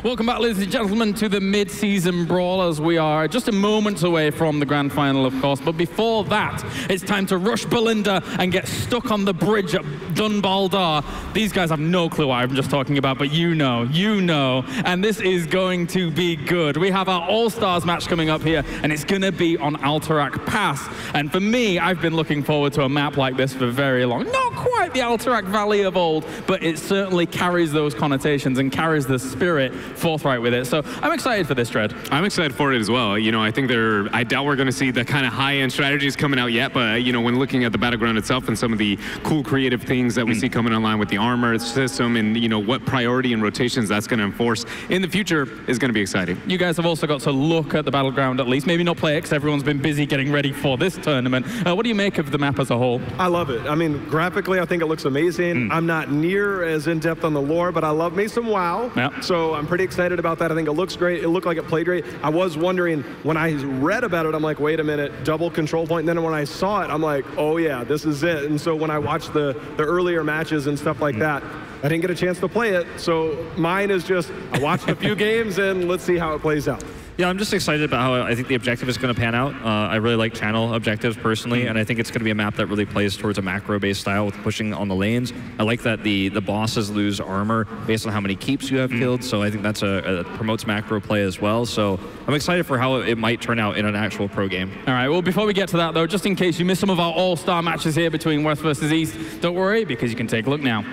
Welcome back, ladies and gentlemen, to the mid-season brawl, as we are just a moment away from the grand final, of course. But before that, it's time to rush Belinda and get stuck on the bridge at Dun Baldar. These guys have no clue what I'm just talking about, but you know. And this is going to be good. We have our All-Stars match coming up here, and it's going to be on Alterac Pass. And for me, I've been looking forward to a map like this for very long. Not quite the Alterac Valley of old, but it certainly carries those connotations and carries the spirit forthright with it. So I'm excited for this, Dread. I'm excited for it as well. You know, I think I doubt we're going to see the kind of high-end strategies coming out yet, but you know, when looking at the battleground itself and some of the cool creative things that we see coming online with the armor system and you know what priority and rotations that's going to enforce in the future is going to be exciting. You guys have also got to look at the battleground at least, maybe not play it because everyone's been busy getting ready for this tournament. What do you make of the map as a whole? I love it. I mean, graphically, I think it looks amazing. I'm not near as in-depth on the lore, but I love me some WoW. Yep. So I'm pretty excited about that. I think it looks great. It looked like it played great. I was wondering, when I read about it, I'm like, wait a minute, double control point. And then when I saw it, I'm like, oh yeah, this is it. And so when I watched the earlier matches and stuff like that, I didn't get a chance to play it. So mine is just, I watched a few games and let's see how it plays out. Yeah, I'm just excited about how I think the objective is going to pan out. I really like channel objectives personally, and I think it's going to be a map that really plays towards a macro-based style with pushing on the lanes. I like that the bosses lose armor based on how many keeps you have killed, so I think that's promotes macro play as well. So I'm excited for how it might turn out in an actual pro game. All right, well, before we get to that, though, just in case you missed some of our all-star matches here between West versus East, don't worry, because you can take a look now.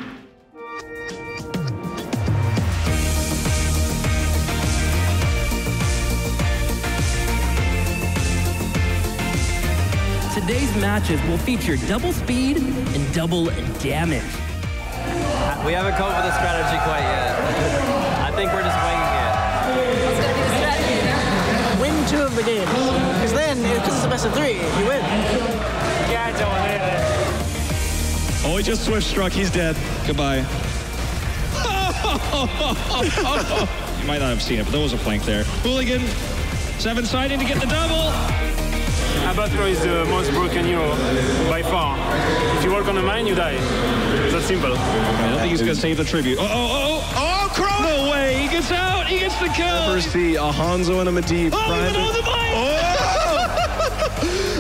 Today's matches will feature double speed and double damage. We haven't come up with a strategy quite yet. I think we're just winging it. What's going to be the strategy? Win 2 of the games, because then, because it's the best of 3, you win. Yeah, Oh, he just swift struck. He's dead. Goodbye. You might not have seen it, but there was a flank there. Hooligan, 7-sided to get the double. Abatro is the most broken hero by far. If you work on the mine, you die. That's simple. I don't think he's going to save the tribute. Oh, Crow! No way! He gets out! He gets the kill! Never see a Hanzo and a Medivh.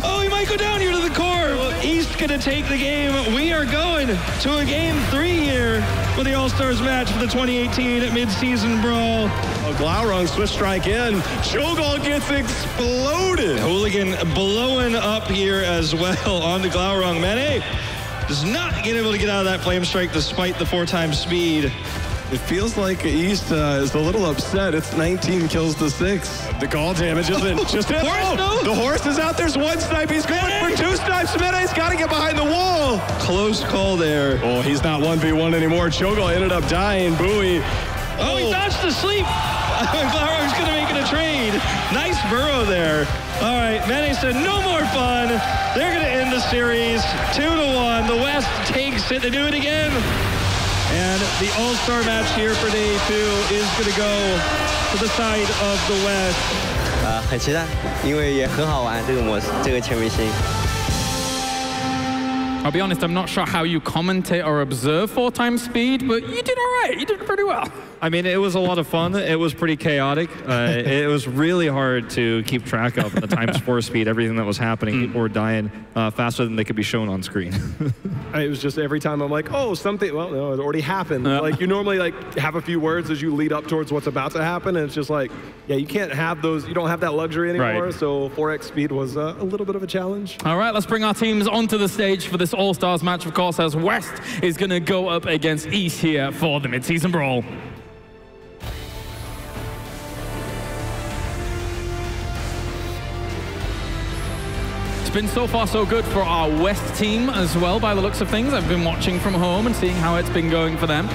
Oh, he might go down here to the core. East going to take the game. We are going to a game 3 here for the All-Stars match for the 2018 mid-season brawl. Oh, Glaurung swift strike in. Cho'Gall gets exploded. Hooligan blowing up here as well on the Glaurung. Mane does not get able to get out of that flame strike despite the 4x speed. It feels like East is a little upset. It's 19 kills to 6. The gall damage isn't just it. The horse is out. There's one snipe. He's going for 2 snipes. Mene's got to get behind the wall. Close call there. Oh, he's not 1v1 anymore. Cho'Gall ended up dying. Bowie. Oh, he dodged to sleep. Glaurung's going to make it a trade. Nice burrow there. All right, Mene said no more fun. They're going to end the series 2-1. The West takes it to do it again. And the All-Star match here for day 2 is going to go to the side of the West. 很期待，因为也很好玩这个模式，这个全明星。 I'll be honest, I'm not sure how you commentate or observe 4x speed, but you did all right. You did pretty well. I mean, it was a lot of fun. It was pretty chaotic. It was really hard to keep track of the ×4 speed, everything that was happening. People were dying faster than they could be shown on screen. It was just every time I'm like, oh, something, well, no, it already happened. Like, you normally like have a few words as you lead up towards what's about to happen, and it's just like, yeah, you can't have those, you don't have that luxury anymore, Right. so 4x speed was a little bit of a challenge. All right, let's bring our teams onto the stage for this All-Stars match, of course, as West is going to go up against East here for the mid-season brawl. It's been so far so good for our West team as well, by the looks of things. I've been watching from home and seeing how it's been going for them.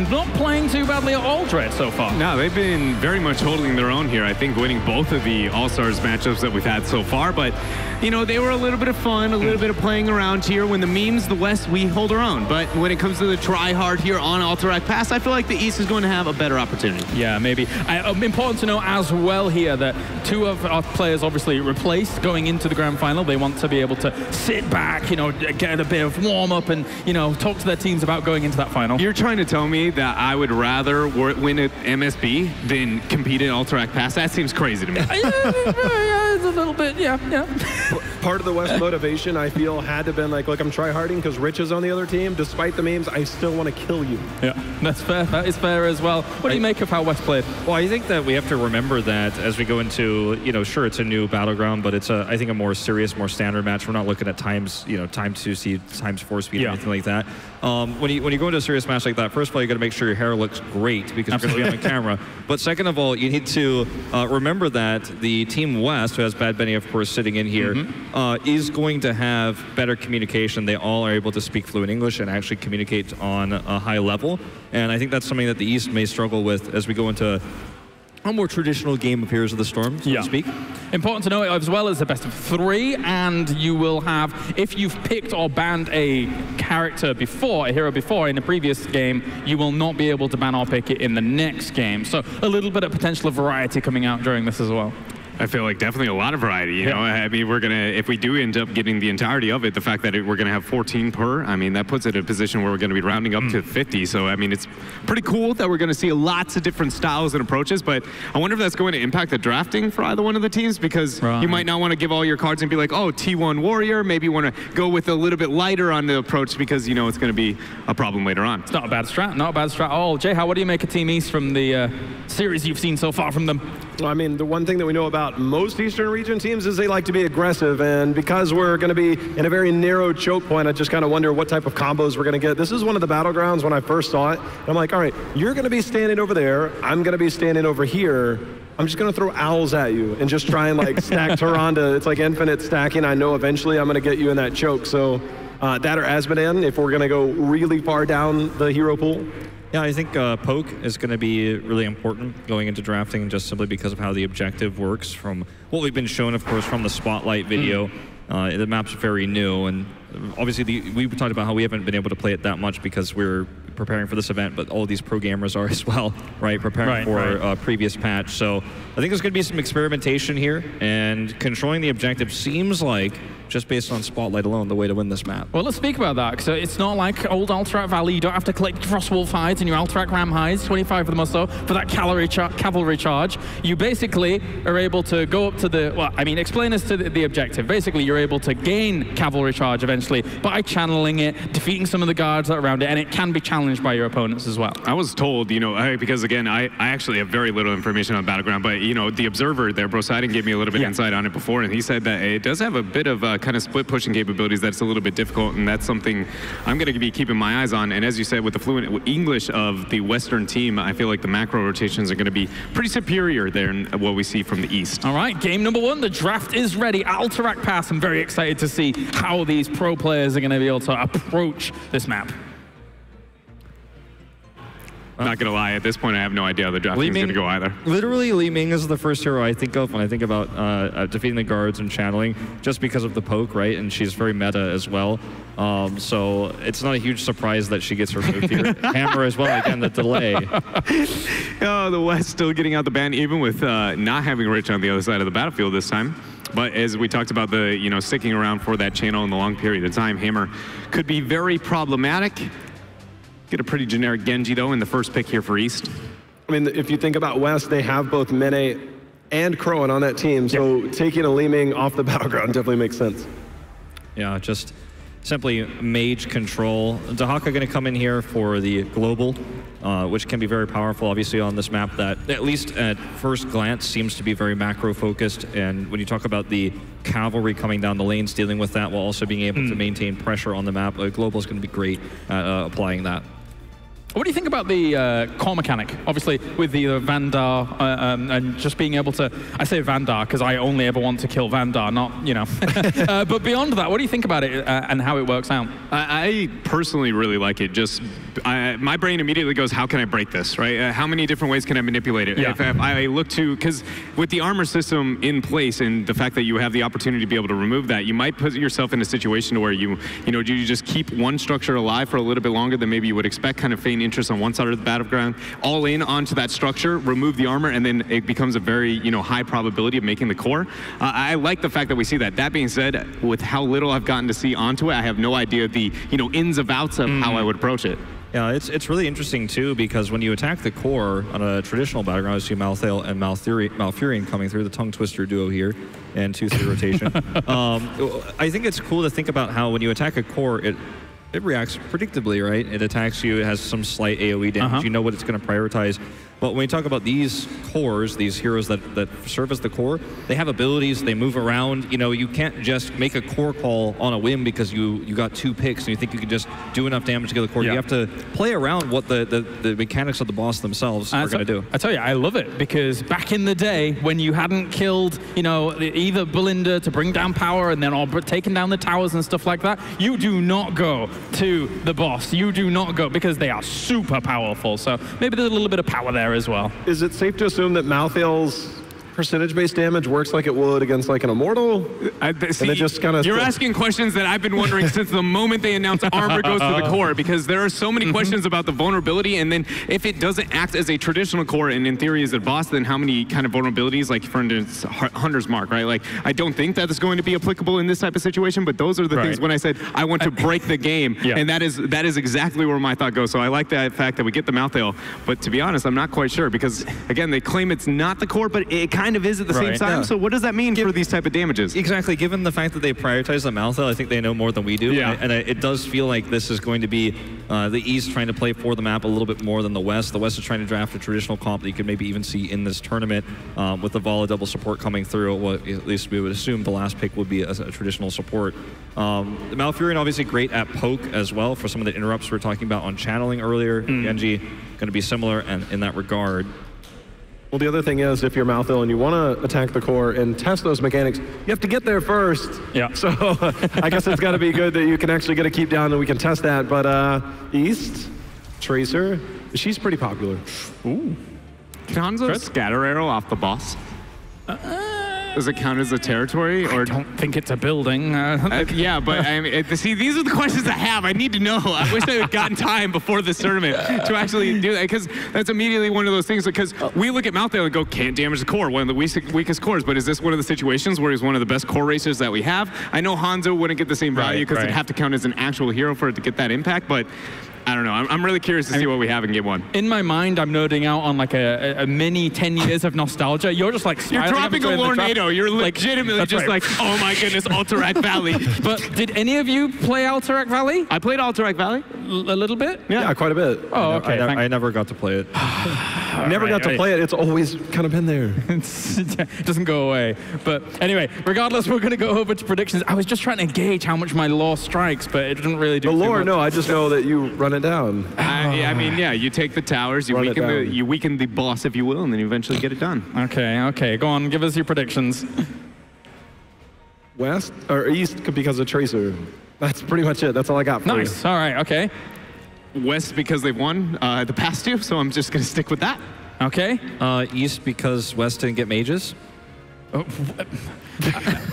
Not playing too badly at all, Dread, so far. No, they've been very much holding their own here. I think winning both of the All-Stars matchups that we've had so far, but you know, they were a little bit of fun, a little bit of playing around here. When the memes, the West, we hold our own. But when it comes to the try-hard here on Alterac Pass, I feel like the East is going to have a better opportunity. Yeah, maybe. Important to know as well here that 2 of our players obviously replaced going into the grand final. They want to be able to sit back, you know, get a bit of warm-up and, you know, talk to their teams about going into that final. You're trying to tell me me that I would rather win at MSB than compete at Alterac Pass, that seems crazy to me. Yeah, it's a little bit, yeah. Part of the West motivation, I feel, had to been like, look, I'm tryharding because Rich is on the other team. Despite the memes, I still want to kill you. Yeah, that's fair. That is fair as well. What do you make of how West played? Well, I think that we have to remember that as we go into, sure, it's a new Battleground, but it's I think a more serious, more standard match. We're not looking at times, time 2 speed, times 4 speed, or anything like that. When you go into a serious match like that, first of all, you got to make sure your hair looks great because you're going to be on camera. But second of all, you need to remember that the Team West, who has Bad Benny, of course, sitting in here, is going to have better communication. They all are able to speak fluent English and actually communicate on a high level. And I think that's something that the East may struggle with as we go into a more traditional game of Heroes of the Storm, so to speak. Important to know as well as the best of 3, and you will have, if you've picked or banned a character before, a hero before in a previous game, you will not be able to ban or pick it in the next game. So a little bit of potential variety coming out during this as well. I feel like definitely a lot of variety, you know? I mean, we're going to, if we do end up getting the entirety of it, the fact that we're going to have 14 per, I mean, that puts it in a position where we're going to be rounding up to 50. So, I mean, it's pretty cool that we're going to see lots of different styles and approaches, but I wonder if that's going to impact the drafting for either one of the teams, because you might not want to give all your cards and be like, oh, T1 Warrior, maybe you want to go with a little bit lighter on the approach because, you know, it's going to be a problem later on. It's not a bad strat, not a bad strat at all. Jay, what do you make of Team East from the series you've seen so far from them? Well, I mean, the one thing that we know about most Eastern region teams is they like to be aggressive, and because we're going to be in a very narrow choke point, I just kind of wonder what type of combos we're going to get. This is one of the Battlegrounds when I first saw it. I'm like, all right, you're going to be standing over there, I'm going to be standing over here. I'm just going to throw owls at you and just try and like stack Tyrande. It's like infinite stacking. I know eventually I'm going to get you in that choke. So that or Azmodan if we're going to go really far down the hero pool. Yeah, I think poke is going to be really important going into drafting, just simply because of how the objective works from what we've been shown, of course, from the Spotlight video. The map's very new, and obviously we talked about how we haven't been able to play it that much because we're preparing for this event, but all these pro gamers are as well, right? Preparing for a previous patch. So I think there's going to be some experimentation here, and controlling the objective seems like, just based on Spotlight alone, the way to win this map. Well, let's speak about that, because it's not like old Alterac Valley. You don't have to collect Frostwolf hides and your Alterac Ram hides, 25 of them or so, for that cavalry charge. You basically are able to go up to the, well, I mean, explain us to the objective. Basically, you're able to gain cavalry charge eventually by channeling it, defeating some of the guards that are around it, and it can be challenged by your opponents as well. I was told, you know, because again, I actually have very little information on Battleground, but, you know, the observer there, Brosiding, gave me a little bit of insight on it before, and he said that it does have a bit of kind of split pushing capabilities that's a little bit difficult, and that's something I'm going to be keeping my eyes on. And as you said, with the fluent English of the Western team, I feel like the macro rotations are going to be pretty superior there in what we see from the East. All right, game number 1, the draft is ready. Alterac Pass. I'm very excited to see how these pro players are going to be able to approach this map. I'm not going to lie, at this point I have no idea how the drafting is going to go either. Literally, Li Ming is the first hero I think of when I think about defeating the guards and channeling, just because of the poke, right? And she's very meta as well. So it's not a huge surprise that she gets removed here. Hammer as well, again, the delay. Oh, the West still getting out the ban, even with not having Rich on the other side of the battlefield this time. But as we talked about, the sticking around for that channel in the long period of time, Hammer could be very problematic. Get a pretty generic Genji, though, in the first pick here for East. I mean, if you think about West, they have both Mene and Crowan on that team, so taking a Li Ming off the Battleground definitely makes sense. Yeah, just simply mage control. Dehaka going to come in here for the global, which can be very powerful, obviously, on this map that, at least at first glance, seems to be very macro-focused. And when you talk about the cavalry coming down the lanes, dealing with that while also being able to maintain pressure on the map, global is going to be great at applying that. What do you think about the core mechanic? Obviously, with the Vandar and just being able to, I say Vandar because I only ever want to kill Vandar, not, you know. But beyond that, what do you think about it and how it works out? I personally really like it. Just, my brain immediately goes, how can I break this, right? How many different ways can I manipulate it? If I look to, because with the armor system in place and the fact that you have the opportunity to be able to remove that, you might put yourself in a situation where you just keep one structure alive for a little bit longer than maybe you would expect, kind of feign interest on one side of the battleground, all in onto that structure, remove the armor, and then it becomes a very high probability of making the core. I like the fact that we see that. That being said, with how little I've gotten to see onto it, I have no idea the ins and outs of how I would approach it. Yeah, it's really interesting too, because when you attack the core on a traditional battleground, I see Malthael and Malfurion coming through, the tongue twister duo here, and 2-3 rotation. I think it's cool to think about how when you attack a core, it reacts predictably, right? It attacks you, it has some slight AoE damage, you know what it's going to prioritize. But when you talk about these cores, these heroes that serve as the core, they have abilities, they move around. You know, you can't just make a core call on a whim because you got 2 picks and you think you can just do enough damage to kill the core. You have to play around what the mechanics of the boss themselves are going to do. I tell you, I love it, because back in the day when you hadn't killed, you know, either Belinda to bring down power and then or taken down the towers and stuff like that, you do not go to the boss. You do not go, because they are super powerful. So maybe there's a little bit of power there as well. Is it safe to assume that Malthael's percentage-based damage works like it would against like an immortal? See, you're asking questions that I've been wondering since the moment they announced armor goes to the core, because there are so many questions about the vulnerability, and then if it doesn't act as a traditional core and in theory is a boss, then how many kind of vulnerabilities, like for instance, Hunter's Mark, right? Like, I don't think that is going to be applicable in this type of situation, but those are the things when I said I want to break the game, and that is exactly where my thought goes. So I like that fact that we get the Malthael, but to be honest, I'm not quite sure, because again, they claim it's not the core, but it kind of is at the same time. So what does that mean for these type of damages? Exactly. Given the fact that they prioritize the Malthael, I think they know more than we do. And it does feel like this is going to be the East trying to play for the map a little bit more than the West. The West is trying to draft a traditional comp that you could maybe even see in this tournament with the Vala double support coming through. Well, at least we would assume the last pick would be a traditional support. The Malfurion obviously great at poke as well for some of the interrupts we were talking about on channeling earlier. Genji going to be similar in that regard. Well, the other thing is, if you're Malthael and you want to attack the core and test those mechanics, you have to get there first. Yeah. So I guess it's got to be good that you can actually get a keep down and we can test that. But East, Tracer, she's pretty popular. Ooh. Can Hanzo scatter arrow off the boss? Does it count as a territory? Or I don't think it's a building. Yeah, but I mean, see, these are the questions I have. I need to know. I wish I had gotten time before this tournament to actually do that, because that's immediately one of those things. Because we look at Malthael and go, can't damage the core, one of the weakest cores. But is this one of the situations where he's one of the best core racers that we have? I know Hanzo wouldn't get the same value because it'd have to count as an actual hero for it to get that impact, but I don't know. I'm really curious to see what we have in game one. In my mind, I'm nerding out on like a mini 10 years of nostalgia. You're just like you're dropping a Lornado. You're legitimately just like, oh my goodness, Alterac Valley. But did any of you play Alterac Valley? I played Alterac Valley. A little bit? Yeah, quite a bit. Oh, okay. I never got to play it. Never got to play it. It's always kind of been there. It doesn't go away. But anyway, regardless, we're going to go over to predictions. I was just trying to gauge how much my lore strikes, but it didn't really do the lore, much. No, I just know that you run it down. I mean, yeah, you take the towers, you weaken the boss, if you will, and then you eventually get it done. Okay. Go on, give us your predictions. West or East because of Tracer. That's pretty much it. That's all I got for you. Nice. All right. Okay. West because they've won the past two, so I'm just going to stick with that. Okay. East because West didn't get mages.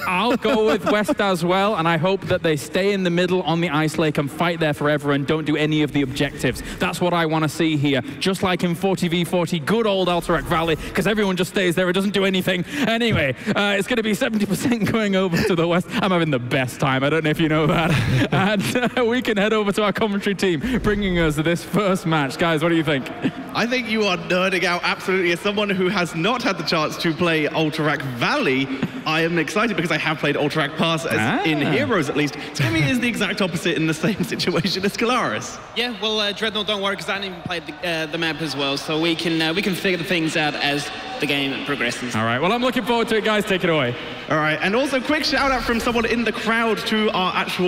I'll go with West as well, and I hope that they stay in the middle on the Ice Lake and fight there forever and don't do any of the objectives. That's what I want to see here. Just like in 40v40, good old Alterac Valley, because everyone just stays there, it doesn't do anything. Anyway, it's going to be 70% going over to the West. I'm having the best time, I don't know if you know that. And we can head over to our commentary team, bringing us this first match. Guys, what do you think? I think you are nerding out absolutely. As someone who has not had the chance to play Alterac Valley, I am excited because I have played Alterac Pass in Heroes at least. Timmy is the exact opposite in the same situation as Kalaris. Yeah, well, Dreadnought, don't worry, because I haven't even played the map as well, so we can figure the things out as the game progresses. All right, well, I'm looking forward to it, guys. Take it away. All right, and also quick shout out from someone in the crowd to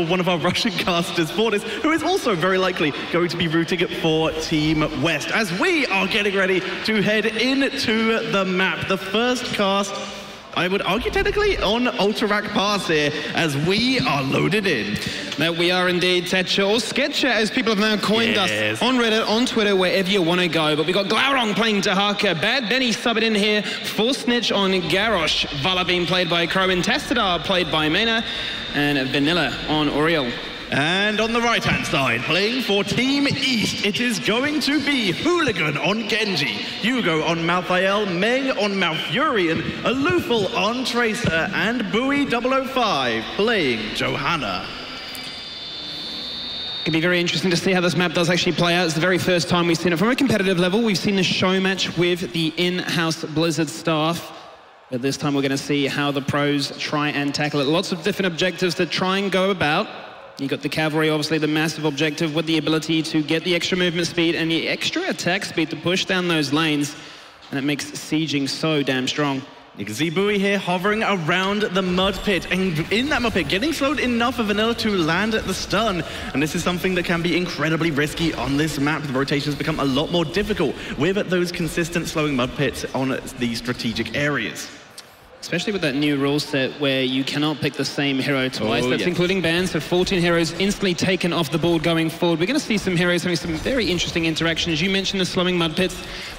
one of our Russian casters, Fortis, who is also very likely going to be rooting for Team West as we are getting ready to head into the map. The first cast, I would argue technically, on Alterac Pass here, as we are loaded in. Now we are indeed Tetcher, or Sketcher, as people have now coined us, on Reddit, on Twitter, wherever you want to go. But we've got Glaurung playing Tahaka, Bad Benny subbing in here, Full Snitch on Garrosh, Vala being played by Crowin, Testadar played by Mena, and Vanilla on Oriel. And on the right-hand side, playing for Team East, it is going to be Hooligan on Genji, Hugo on Malthael, Meng on Malfurion, Alufal on Tracer, and Bowie 005 playing Johanna. It'll be very interesting to see how this map does actually play out. It's the very first time we've seen it from a competitive level. We've seen the show match with the in-house Blizzard staff. But this time we're going to see how the pros try and tackle it. Lots of different objectives to try and go about. You've got the cavalry, obviously the massive objective with the ability to get the extra movement speed and the extra attack speed to push down those lanes. And it makes sieging so damn strong. You can see Bowie here hovering around the mud pit, and in that mud pit, getting slowed enough for Vanilla to land at the stun. And this is something that can be incredibly risky on this map. The rotations become a lot more difficult with those consistent slowing mud pits on the strategic areas. Especially with that new rule set where you cannot pick the same hero twice. That's yes. including bans, so 14 heroes instantly taken off the board going forward. We're going to see some heroes having some very interesting interactions. You mentioned the slowing mud pits.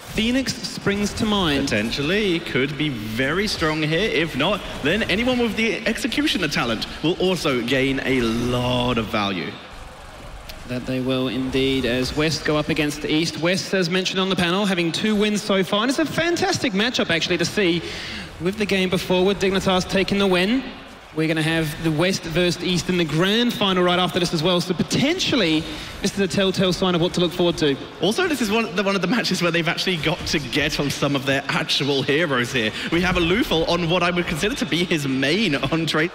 Phoenix springs to mind. Potentially, could be very strong here. If not, then anyone with the executioner talent will also gain a lot of value. That they will indeed, as West go up against the East. West, as mentioned on the panel, having 2 wins so far, and it's a fantastic matchup actually to see. With the game before, with Dignitas taking the win, we're going to have the West versus East in the grand final right after this as well. So potentially, this is a telltale sign of what to look forward to. Also, this is one of the matches where they've actually got to get on some of their actual heroes here. We have a Lufel on what I would consider to be his main on trade.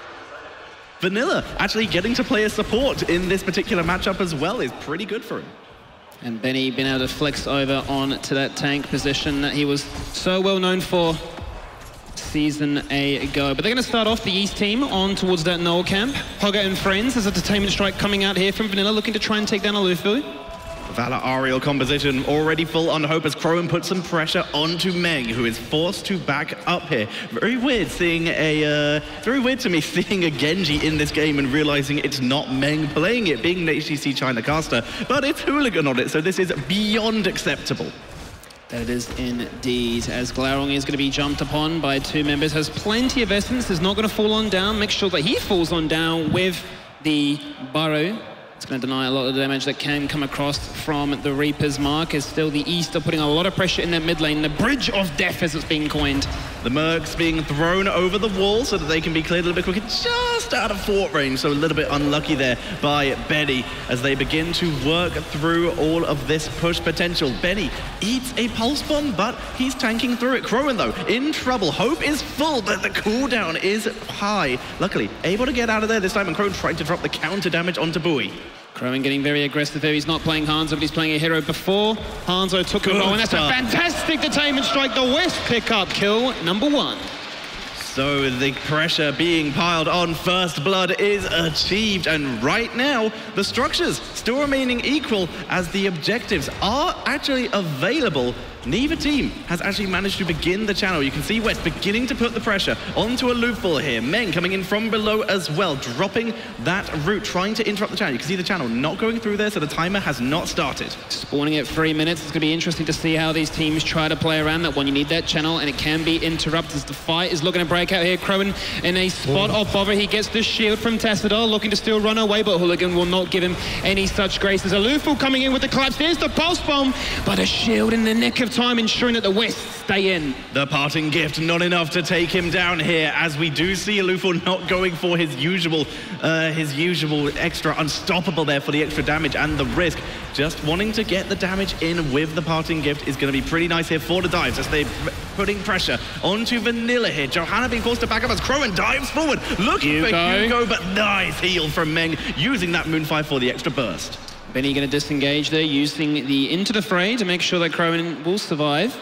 Vanilla actually getting to play a support in this particular matchup as well is pretty good for him. And Benny being able to flex over on to that tank position that he was so well known for season ago. But they're going to start off the East team on towards that Null camp. Hogger and friends, there's a detainment strike coming out here from Vanilla, looking to try and take down Alufu. Valor Ariel composition already full on hope as Crowan puts some pressure onto Meng, who is forced to back up here. Very weird seeing very weird to me seeing a Genji in this game and realizing it's not Meng playing it, being an HTC China caster, but it's Hooligan on it, so this is beyond acceptable. That it is indeed, as Glaurung is going to be jumped upon by 2 members, has plenty of essence, is not going to fall on down, make sure that he falls on down with the Burrow. It's going to deny a lot of the damage that can come across from the Reaper's mark, as still the East are putting a lot of pressure in that mid lane, the Bridge of Death as it's being coined. The Mercs being thrown over the wall so that they can be cleared a little bit quicker, just out of fort range, so a little bit unlucky there by Benny as they begin to work through all of this push potential. Benny eats a pulse bomb, but he's tanking through it. Crowan, though, in trouble. Hope is full, but the cooldown is high. Luckily, able to get out of there this time, and Crowan tried to drop the counter damage onto Bowie. Crowan getting very aggressive there. He's not playing Hanzo, but he's playing a hero before. Hanzo took him, and that's a fantastic detainment strike. The West pick up kill number 1. So the pressure being piled on, first blood is achieved, and right now the structures still remaining equal as the objectives are actually available. Neither team has actually managed to begin the channel. You can see West beginning to put the pressure onto a Lufel here. Meng coming in from below as well, dropping that route, trying to interrupt the channel. You can see the channel not going through there, so the timer has not started. Spawning at 3 minutes. It's going to be interesting to see how these teams try to play around that one. You need that channel, and it can be interrupted as the fight is looking to break out here. Crowan in a spot of bother. He gets the shield from Tassadar, looking to still run away, but Hooligan will not give him any such grace. There's a Lufel coming in with the collapse. There's the pulse bomb, but a shield in the nick of time, ensuring that the West stay in. The parting gift not enough to take him down here, as we do see Lufel not going for his usual extra unstoppable there for the extra damage and the risk. Just wanting to get the damage in with the parting gift is going to be pretty nice here for the dives as they're putting pressure onto Vanilla here. Johanna being forced to back up as Crowan dives forward, looking for Hugo, but nice heal from Meng, using that Moonfire for the extra burst. Benny going to disengage there, using the Into the Fray to make sure that Crowan will survive.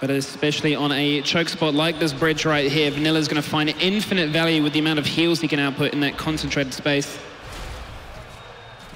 But especially on a choke spot like this bridge right here, Vanilla's going to find infinite value with the amount of heals he can output in that concentrated space.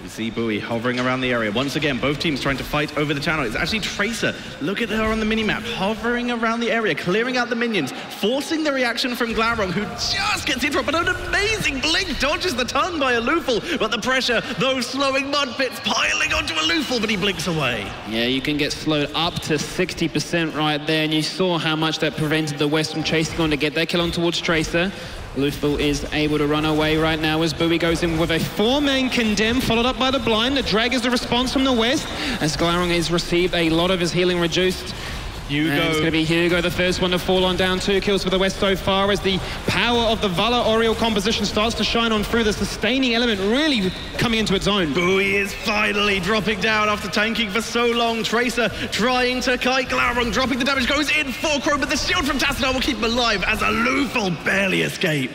You see Bowie hovering around the area. Once again, both teams trying to fight over the channel. It's actually Tracer. Look at her on the minimap, hovering around the area, clearing out the minions, forcing the reaction from Glaurung, who just gets interrupted, but an amazing blink dodges the tongue by Alufel. But the pressure, those slowing mud pits piling onto Alufel, but he blinks away. Yeah, you can get slowed up to 60% right there, and you saw how much that prevented the West from chasing on to get that kill on towards Tracer. Lufel is able to run away right now as Bowie goes in with a 4-man condemn, followed up by the blind. The drag is the response from the West, as Glaurung has received a lot of his healing reduced. Hugo. And it's going to be Hugo, the first one to fall on down. 2 kills for the West so far as the power of the Valor Oriole composition starts to shine on through. The sustaining element really coming into its own. Bowie is finally dropping down after tanking for so long. Tracer trying to kite. Glaurung dropping the damage, goes in for Chrome, but the shield from Tassadar will keep him alive as Aloof will barely escape.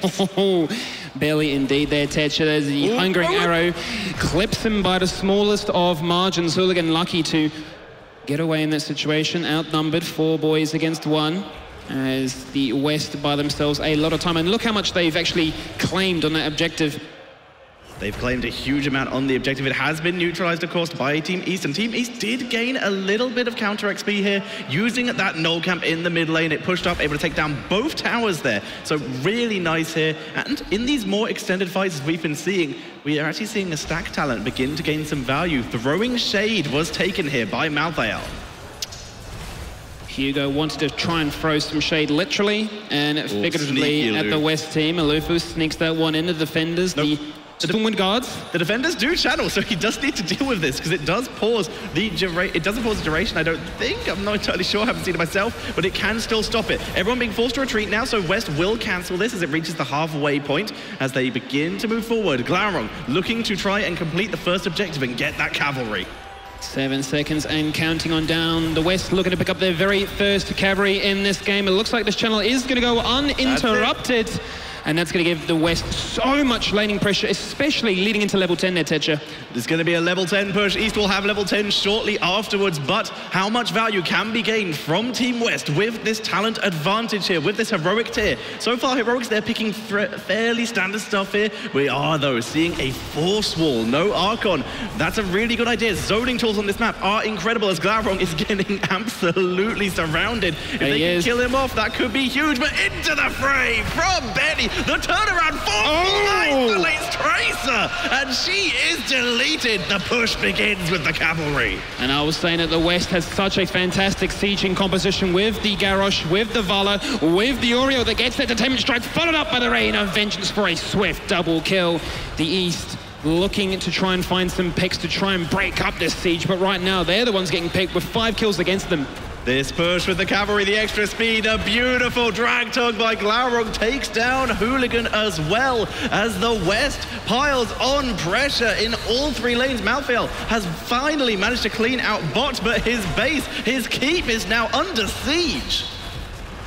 Barely indeed there, Tetra. There's the hungering arrow. Clips him by the smallest of margins. Hooligan lucky to get away in that situation. Outnumbered, 4 boys against 1. As the West buy themselves a lot of time. And look how much they've actually claimed on that objective. They've claimed a huge amount on the objective. It has been neutralized, of course, by Team East. And Team East did gain a little bit of counter XP here, using that null camp in the mid lane. It pushed up, able to take down both towers there. So really nice here. And in these more extended fights, as we've been seeing, we are actually seeing a stack talent begin to gain some value. Throwing Shade was taken here by Malthael. Hugo wanted to try and throw some shade literally and figuratively at the West team. Alufu sneaks that one in. The defenders, the Stormwind guards. The defenders do channel, so he does need to deal with this because it does pause the duration, I don't think. I'm not entirely sure, I haven't seen it myself, but it can still stop it. Everyone being forced to retreat now, so West will cancel this as it reaches the halfway point as they begin to move forward. Glaurung looking to try and complete the first objective and get that cavalry. 7 seconds and counting on down. The West looking to pick up their very first cavalry in this game. It looks like this channel is going to go uninterrupted. And that's going to give the West so much laning pressure, especially leading into level 10 there, Tetra. There's going to be a level 10 push. East will have level 10 shortly afterwards, but how much value can be gained from Team West with this talent advantage here, with this heroic tier? So far, heroics, they're picking fairly standard stuff here. We are, though, seeing a force wall, no Archon. That's a really good idea. Zoning tools on this map are incredible as Glaurung is getting absolutely surrounded. If they can kill him off, that could be huge, but into the fray from Benny. The turnaround isolates Tracer, and she is deleted. The push begins with the cavalry. And I was saying that the West has such a fantastic sieging composition with the Garrosh, with the Valor, with the Oriole that gets that determined strike, followed up by the Rain of Vengeance for a swift double kill. The East looking to try and find some picks to try and break up this siege, but right now they're the ones getting picked with 5 kills against them. This push with the cavalry, the extra speed, a beautiful drag tug by Glaurung takes down Hooligan as well as the West piles on pressure in all 3 lanes. Malthael has finally managed to clean out bot, but his base, his keep is now under siege.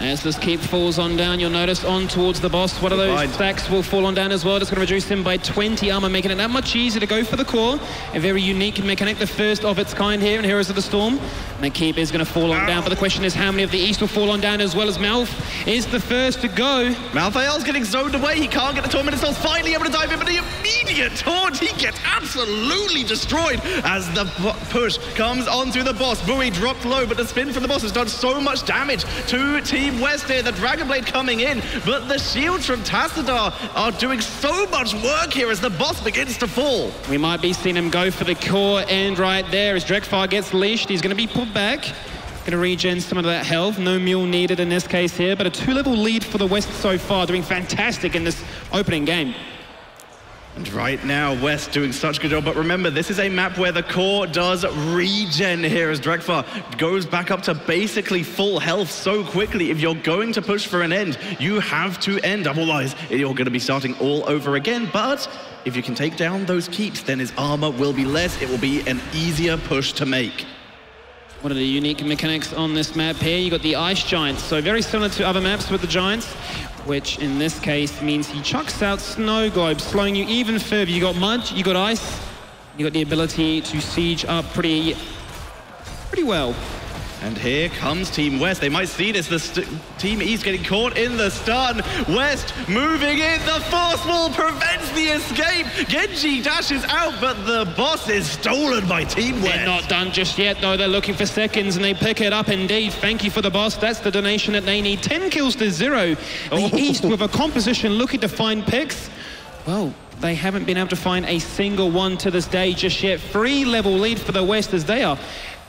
As this keep falls on down, you'll notice on towards the boss, one of those stacks will fall on down as well. It's going to reduce him by 20 armor, making it that much easier to go for the core. A very unique mechanic, the first of its kind here in Heroes of the Storm. And the keep is going to fall on down, but the question is how many of the East will fall on down as well as Malf is the first to go. Malthael's getting zoned away. He can't get the Tormented Souls, finally able to dive in, but the immediate taunt, he gets absolutely destroyed as the push comes onto the boss. Bowie dropped low, but the spin from the boss has done so much damage to Team West here. The Dragon Blade coming in, but the shields from Tassadar are doing so much work here as the boss begins to fall. We might be seeing him go for the core end right there as Drekfar gets leashed. He's going to be pulled back. Going to regen some of that health. No mule needed in this case here, but a 2-level lead for the West so far, doing fantastic in this opening game. And right now, West doing such a good job. But remember, this is a map where the core does regen here as Drekfar goes back up to basically full health so quickly. If you're going to push for an end, you have to end. Otherwise, you're going to be starting all over again. But if you can take down those keeps, then his armor will be less. It will be an easier push to make. One of the unique mechanics on this map here, you got the Ice Giants. So very similar to other maps with the Giants, which in this case means he chucks out snow globes, slowing you even further. You got mud, you got ice, you got the ability to siege up pretty well. And here comes Team West. They might see this. The Team East getting caught in the stun. West moving in. The force wall prevents the escape. Genji dashes out, but the boss is stolen by Team West. They're not done just yet, though. They're looking for seconds, and they pick it up indeed. Thank you for the boss. That's the donation that they need. 10 kills to 0. The East with a composition looking to find picks. Well, they haven't been able to find a single one to this day just yet. 3-level lead for the West as they are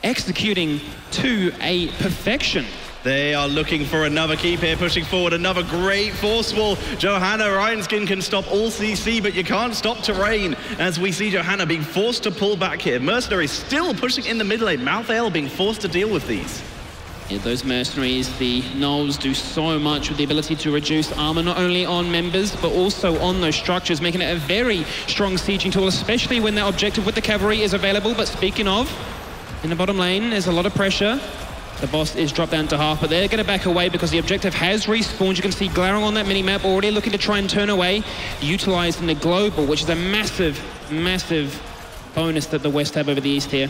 executing to a perfection. They are looking for another keep here, pushing forward, another great force wall. Johanna Reinskin can stop all CC, but you can't stop Terrain, as we see Johanna being forced to pull back here. Mercenary still pushing in the mid lane. Malthael being forced to deal with these. Yeah, those mercenaries, the Gnolls, do so much with the ability to reduce armor, not only on members, but also on those structures, making it a very strong sieging tool, especially when that objective with the cavalry is available. But speaking of, in the bottom lane, there's a lot of pressure. The boss is dropped down to half, but they're going to back away because the objective has respawned. You can see Glaurung on that mini-map already looking to try and turn away, utilizing the global, which is a massive, massive bonus that the West have over the East here.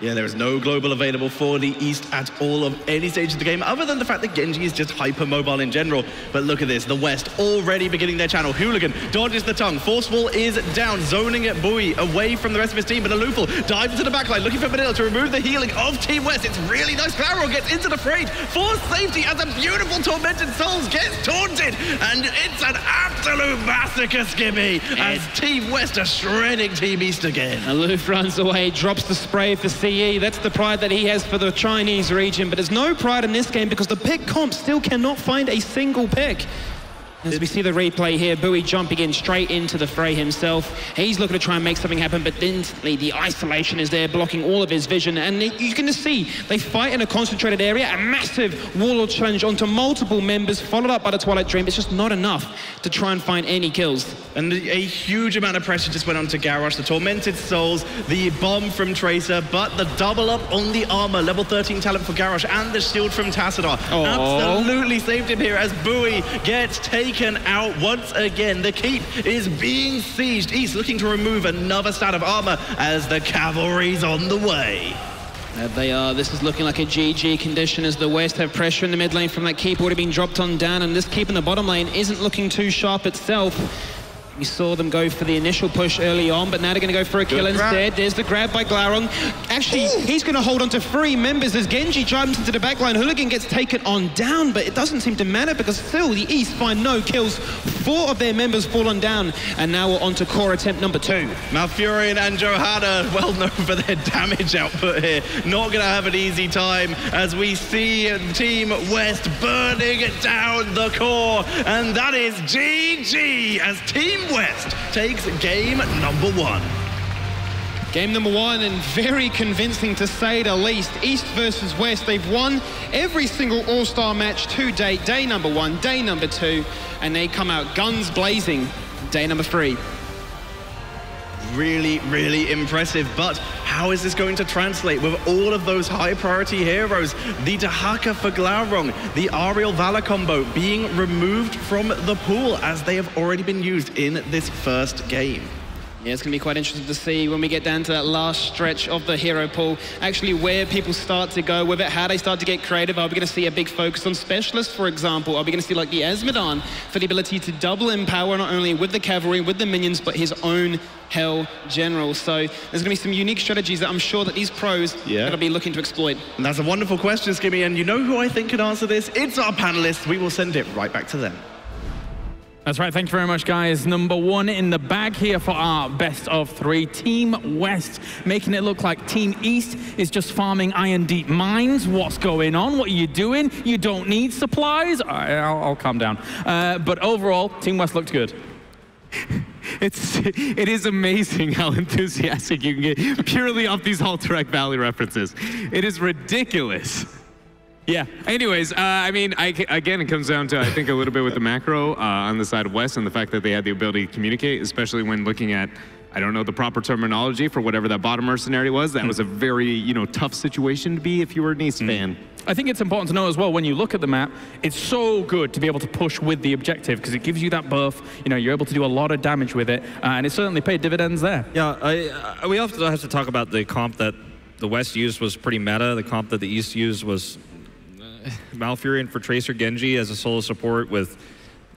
Yeah, there is no global available for the East at all of any stage of the game, other than the fact that Genji is just hyper-mobile in general. But look at this, the West already beginning their channel. Hooligan dodges the tongue. Forceful is down, zoning at Bui away from the rest of his team, but Alufal dives into the backline, looking for Manila to remove the healing of Team West. It's really nice. Glaurung gets into the fray for safety as a beautiful Tormented Souls gets taunted, and it's an absolute massacre, Skibby, as Team West are shredding Team East again. Aloof runs away, drops the spray for CE. That's the pride that he has for the Chinese region, but there's no pride in this game because the pick comp still cannot find a single pick. As we see the replay here, Bui jumping in straight into the fray himself. He's looking to try and make something happen, but instantly the isolation is there, blocking all of his vision. And you can just see they fight in a concentrated area, a massive warlord challenge onto multiple members, followed up by the Twilight Dream. It's just not enough to try and find any kills. And a huge amount of pressure just went on to Garrosh, the Tormented Souls, the bomb from Tracer, but the double up on the armor, level 13 talent for Garrosh, and the shield from Tassadar. Absolutely saved him here as Bui gets taken out once again. The keep is being sieged. East looking to remove another stat of armor as the cavalry's on the way. There they are. This is looking like a GG condition as the West have pressure in the mid lane from that keep already being dropped on down, and this keep in the bottom lane isn't looking too sharp itself. We saw them go for the initial push early on, but now they're going to go for a kill instead. There's the grab by Glaurung. Actually, he's going to hold on to 3 members as Genji jumps into the backline. Hooligan gets taken on down, but it doesn't seem to matter because still the East find no kills. 4 of their members fallen down, and now we're on to core attempt number 2. Malfurion and Johanna, well known for their damage output here, not going to have an easy time as we see Team West burning down the core, and that is GG as Team West takes game number 1. Game number 1, and very convincing to say the least. East versus West. They've won every single All-Star match to date. Day number 1, day number 2, and they come out guns blazing day number 3. Really, really impressive, but how is this going to translate with all of those high priority heroes? The Dahaka for Glaurung, the Ariel Valor combo being removed from the pool as they have already been used in this first game. Yeah, it's going to be quite interesting to see when we get down to that last stretch of the hero pool, actually where people start to go with it, how they start to get creative. Are we going to see a big focus on specialists, for example? Are we going to see like the Esmedan for the ability to double in power, not only with the cavalry, with the minions, but his own Hell General? So there's going to be some unique strategies that I'm sure that these pros are going to be looking to exploit. And that's a wonderful question, Skimmy, and you know who I think can answer this? It's our panelists. We will send it right back to them. That's right, thank you very much, guys. Number 1 in the bag here for our best of 3. Team West, making it look like Team East is just farming Iron Deep Mines. What's going on? What are you doing? You don't need supplies? All right, I'll calm down. But overall, Team West looked good. It is amazing how enthusiastic you can get purely off these Alterac Valley references. It is ridiculous. Yeah. Anyways, I mean, again, it comes down to, I think, a little bit with the macro on the side of West and the fact that they had the ability to communicate, especially when looking at, I don't know the proper terminology for whatever that bottom mercenary was. That was a very, tough situation to be if you were an East fan. I think it's important to know as well, when you look at the map, it's so good to be able to push with the objective because it gives you that buff. You're able to do a lot of damage with it, and it certainly paid dividends there. Yeah, we often have to talk about the comp that the West used was pretty meta. The comp that the East used was Malfurion for Tracer Genji as a solo support with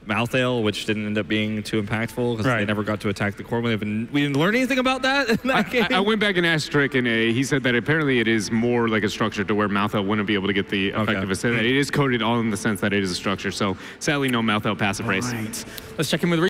Malthael, which didn't end up being too impactful because they never got to attack the core. We didn't learn anything about that in that game. I went back and asked Trick, and he said that apparently it is more like a structure to where Malthael wouldn't be able to get the effective assist. It is coded all in the sense that it is a structure. So sadly, no Malthael passive race. Let's check in with